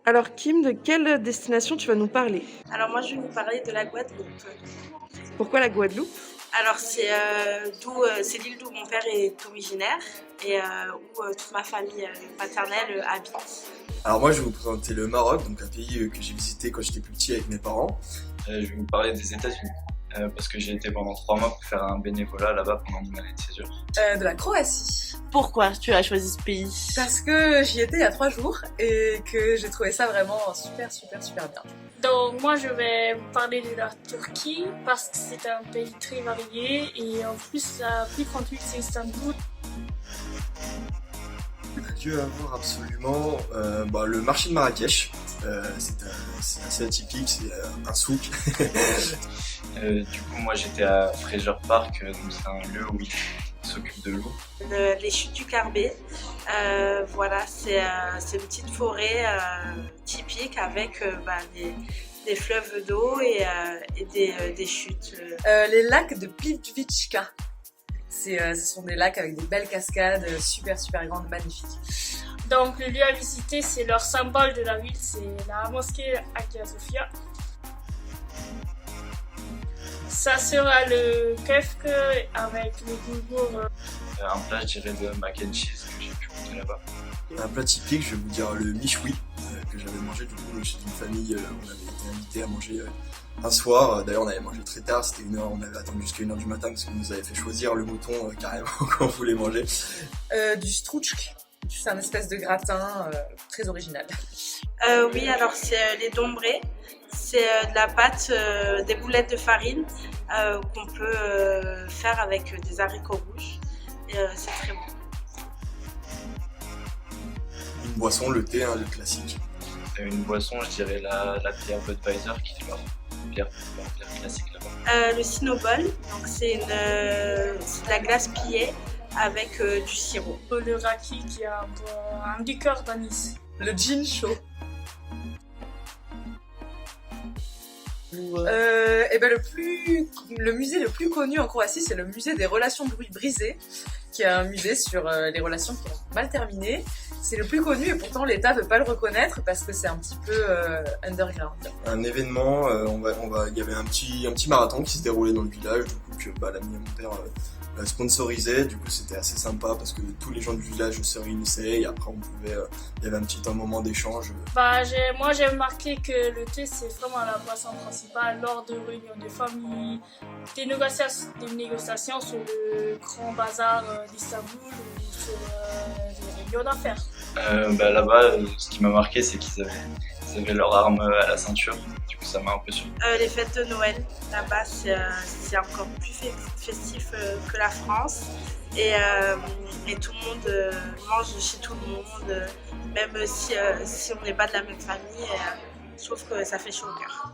Alors Kim, de quelle destination tu vas nous parler? Alors moi, je vais vous parler de la Guadeloupe. Pourquoi la Guadeloupe? Alors c'est l'île d'où mon père est originaire et où toute ma famille paternelle habite. Alors moi je vais vous présenter le Maroc, donc un pays que j'ai visité quand j'étais plus petit avec mes parents. Je vais vous parler des États-Unis parce que j'ai été pendant 3 mois pour faire un bénévolat là-bas pendant mon année de césure. De la Croatie. Pourquoi tu as choisi ce pays? Parce que j'y étais il y a 3 jours et que j'ai trouvé ça vraiment super bien. Donc moi je vais vous parler de la Turquie parce que c'est un pays très varié et en plus la plus grande ville c'est Istanbul. Dieu à voir absolument le marché de Marrakech. C'est assez atypique, c'est un souk. Du coup moi j'étais à Fraser Park, donc c'est un lieu où ils s'occupent de l'eau. Les chutes du Carbet, voilà, c'est une petite forêt typique avec des fleuves d'eau et des chutes. Les lacs de Plitvička. Ce sont des lacs avec des belles cascades super grandes, magnifiques. Donc le lieu à visiter c'est leur symbole de la ville, c'est la mosquée Hagia Sophia. Ça sera le kefke avec le boulgour. Un plat je dirais de mac and cheese que j'ai pu goûter là-bas. Un plat typique, je vais vous dire le michoui que j'avais mangé du coup chez une famille, on avait été invité à manger un soir. D'ailleurs on avait mangé très tard, c'était 1h, on avait attendu jusqu'à 1h du matin parce qu'on nous avait fait choisir le mouton carrément quand on voulait manger. Du stručk, c'est un espèce de gratin très original. Oui, alors c'est les dombrés. C'est de la pâte, des boulettes de farine qu'on peut faire avec des haricots rouges. Et c'est très bon. Une boisson, le thé, le classique. Une boisson je dirais la bière Budweiser qui est leur bière classique là-bas. Le Cinnobol, donc c'est de la glace pillée avec du sirop. Le raki qui a un liqueur d'anis. Le gin chaud. Le musée le plus connu en Croatie, c'est le musée des relations bruit brisées, qui est un musée sur les relations qui ont mal terminé. C'est le plus connu et pourtant l'État veut pas le reconnaître parce que c'est un petit peu underground. Un événement, il y avait un petit marathon qui se déroulait dans le village, du coup que l'ami à mon père sponsorisait. Du coup c'était assez sympa parce que tous les gens du village se réunissaient et après il y avait un moment d'échange. Moi j'ai remarqué que le thé c'est vraiment la boisson principale lors de réunions de famille, des négociations sur le grand bazar d'Istanbul ou sur des réunions d'affaires. Là-bas, ce qui m'a marqué c'est qu'ils avaient leur arme à la ceinture, du coup ça m'a un peu surpris. Les fêtes de Noël, là-bas c'est encore plus festif que la France et tout le monde mange chez tout le monde, même si on n'est pas de la même famille, je trouve que ça fait chaud au cœur.